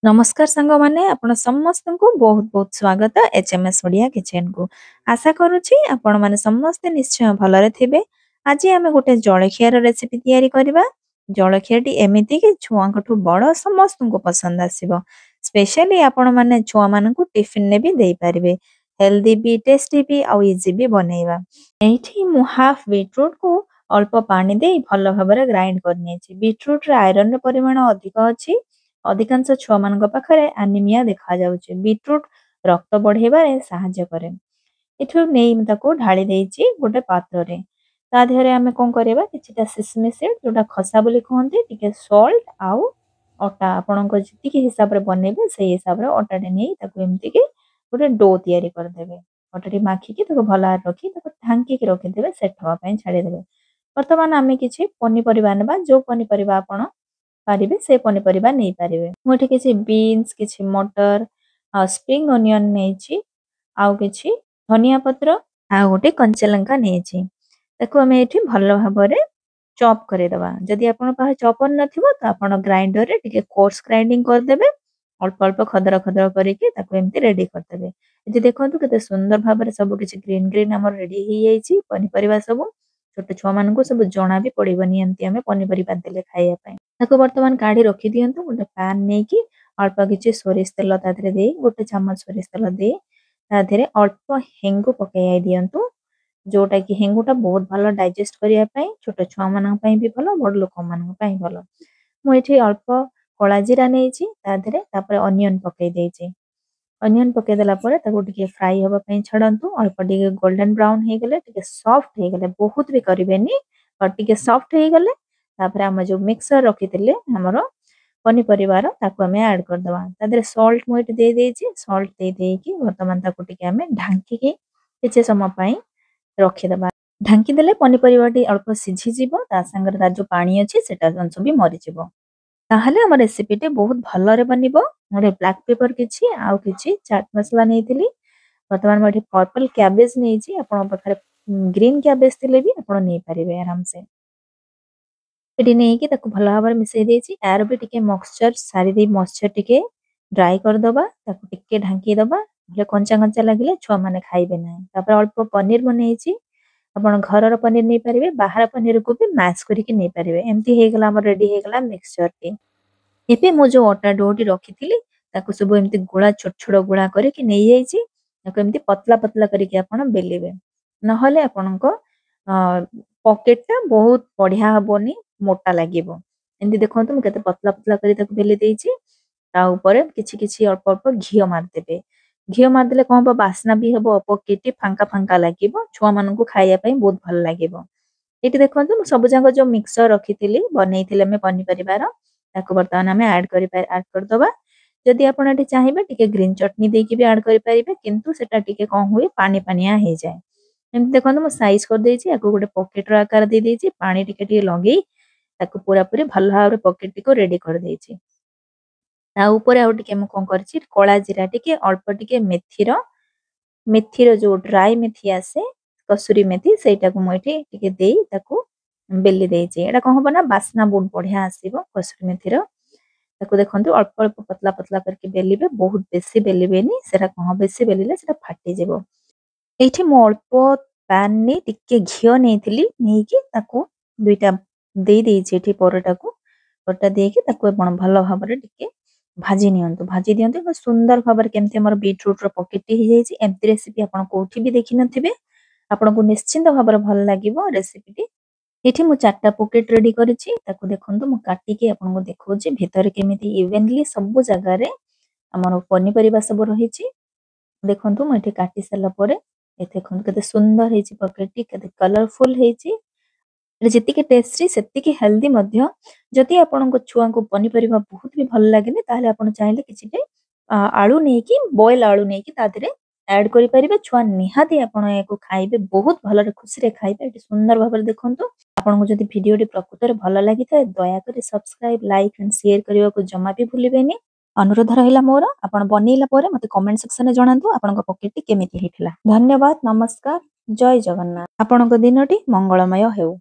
नमस्कार सांग माने आपण समस्त को बहुत बहुत स्वागत एचएमएस ओडिया किचन को आशा करूची आपण माने समस्त निश्चय भलरे थिबे। आज आमे गोटे जळखियार रेसिपी तयारी करबा। जळखियाटी एमिति कि छुआंकठु बड़ समस्त को पसंद आसीबो। स्पेशली आपण माने छुआ मान को टिफिन ने भी देई परिबे। हेल्दी भी टेस्टी भी और इजी भी बनेबा। एठी मु हाफ बीटरूट को अल्प पानी दे भल भाबरे ग्राइंड करनी छी। बीटरूट रे आयरन रे परिमाण अधिक अछि। अधिकांश छुआ मान पाखरे एनीमिया देखा जाउचे। बीटरूट रक्त बढ़ेबारे सहाय्य करे। एठु नेई ताको ढाली देइची गोटे पात्र रे। ता देहरे आमे कोन करबा किछिटा सिसमी सीड जोटा खसा बोली कहंती टिके सॉल्ट आउ अटा आपणक जति के हिसाब रे बनेबे सेही हिसाब रे अटा टे नेई ताको एम्ति के गोटे डो तयारी कर देबे। अटा टी माखी के ताको भला रखी ताको ढांकी के रखि देबे सेट हवा पई छाडी देबे। वर्तमान आमे किछि पनिपरिबा नेबा जो पनिपरिबा आपण पारिबे से पनिपरिबा नै पारिबे। मु एठी किछि बीन्स किछि मटर आ स्प्रिंग अनियन नेछि आउ किछि धनिया पत्र आ गोटे कंचा लंका नेछि। ताको हमें एठी भलो भाबरे चॉप करे दबा। जदि आपण पाहे चॉपर नथिबो त आपण ग्राइंडर रे टिके कोर्स ग्राइंडिंग कर देबे। अल्प अल्प खदर खदर करिके ताको एम्ति रेडी कर देबे। एठी देखंतु केते सुंदर भाबरे सब किछि ग्रीन ग्रीन हमर रेडी ही जाईछि पनिपरिबा सब। छोटे छुआ मान को सब जणा भी पड़िबनी एम्ति हमें पनिपरिबा देले खाइया पई। ताको वर्तमान काढी रखि दियंतु गोटे पैन नेकी अल्प किछि सोरिष तेल ता धरे दे गोटे चम्मच सोरिष तेल दे ता धरे अल्प हेंगु पकाई दियंतु। जोटा कि हेंगुटा बहुत भलो डाइजेस्ट करिया पई छोटे छुआ मान पई भी भलो बड़ लोक मान पई भलो। मु एठी अल्प कला जीरा नेछि ता धरे तापर अनियन पकाई देछि। अनियन पकाई देला परे ताको टिके फ्राई होबा पई छडंतु। अल्प टिके गोल्डन ब्राउन हे गेले टिके सॉफ्ट हे गेले बहुत भी करिवेनी और टिके सॉफ्ट हे गेले तापर हम जो मिक्सर रखिथिले हमरो पनिपरिवार ताको हमें ऐड कर दवा। ता देरे सॉल्ट मु एठी दे देछि। सॉल्ट दे देकी वर्तमान ताको टिके हमें ढांकी के किछि समय पई रखि दबा। ढांकी देले पनिपरिवाटी अल्प सिझी जिवो ता संगर ता जो पानी अछि सेटा अंश भी मरि जिवो। ताहले हमर रेसिपी टे बहुत भलो रे बनिबो। मोरे ब्लैक पेपर किछि आउ किछि चाट मसला नेथिली। वर्तमान मठी पर्पल कैबेज नेछि आपण पखरे ग्रीन कैबेज थिले भी आपण नै परिबे आराम से। एटी नै कि ताको भलो भाबरे मिसै देछि। यार भी टिके मॉइस्चर सारी दे मॉइस्चर टिके ड्राई कर दबा ताको टिके ढांकी दबा। ले कंचा कंचा लागिले छुआ माने खाइबे नै। तापर अल्प पनीर बनेछि आपण घरर पनीर नै परिबे बाहर पनीर को भी मैश करिके नै परिबे। एम्ति हे गेला हमर रेडी हे गेला मिक्सचर टी। एपे मु जो अटा डोटी रखिथिली ताको सब एम्ति गोळा छोट छोट गोळा करिके नै जाईछि। ताको एम्ति पतला पतला करिके आपण बेलिबे। नहले आपणको पॉकेट बहुत बढ़िया हबोनी मोटा लागिबो। एंदी देखंतु मु केते पतला पतला करी ताको बेली देछि। ता ऊपर किछि किछि अल्प अल्प घियो मार देबे। घियो मार देले कोन हबो बासना भी हबो पॉकेट फांका फांका लागिबो छुआ मानन को खाइया पई बहुत भल लागिबो। एटी देखंतु मु सब जांग जो मिक्सचर रखिथिली बनेइथिले मे पनिपरिबार ताको वर्तमान हमें ऐड कर दबा। जदि आपण एटी चाहिबे टिके ग्रीन चटनी देकी भी ऐड करि परिबे किंतु सेटा टिके कोन हुए पानी पानिया हे जाय। एमति देखंतु मु साइज कर देछि याको गोटे पॉकेट रो आकार दे देछि पानी टिके टिके लगेई ताको पूरा पूरी भल भाबरे पॉकेट टिको रेडी कर देछि। ता ऊपर आउ टिके मु कोन करछि कला जीरा टिके अल्प टिके मेथीर जो ड्राई मेथी आसे कसूरी मेथी सेटा को मु एठी टिके देई ताको बेली देछि। एटा कोन हबो ना बासना बहुत बढ़िया आसीबो कसूरी मेथीर। ताको देखंतु अल्प अल्प पतला पतला करके बेलिबे बहुत बेसी बेलिबेनी सेटा कोन बेसी बेलिले सेटा फाटी जेबो। एठी मु अल्प पैन ने टिके घियो नेथिली नेकी ताको दुईटा देई देछि एठी परोटा को परोटा देकी ताको आपण भलो भाबरे टिके भाजी नियंतु भाजी दियंतु तो सुंदर भाबरे केमते हमर बीटरूट रो पॉकेट हे जाईछि। एमति रेसिपी आपण कोठी भी देखि नथिबे आपण को निश्चिंत भाबरे भल लागिबो रेसिपी टी। एठी मु चारटा पॉकेट रेडी करिछि ताको देखंतु मु काटी के आपण को देखौछि भीतर केमिति इवनली सब जगह रे हमर पनिपरिबा सब रहिछि। देखंतु मु एठी काटी सला परे ए देखंतु केते सुंदर हेछि पॉकेट टी केते कलरफुल हेछि। जेति के टेस्टी सेति के हेल्दी मध्य। जदि आपण को छुआ को पनिपरिबा बहुत भी भल लागेनी ताले आपण चाहिले किछिटे आलू नेकी बॉयल आलू नेकी ता धरे ऐड करि परिबे छुआ निहाती आपण एको खाइबे बहुत भल रे खुशी रे खाइबे। एटी सुंदर भाबरे देखंतु आपण को जदि वीडियो टी प्रकृत रे भल लागिता दया करी सब्सक्राइब लाइक एंड शेयर करिवा को जमा भी भूलिबेनी। अनुरोध रहिला मोर आपण बनेइला परे मते कमेंट सेक्शन रे जणांतु आपण को पॉकेट टी केमिति हेथिला। धन्यवाद नमस्कार जय जगन्नाथ। आपण को दिनटी मंगलमय हेउ।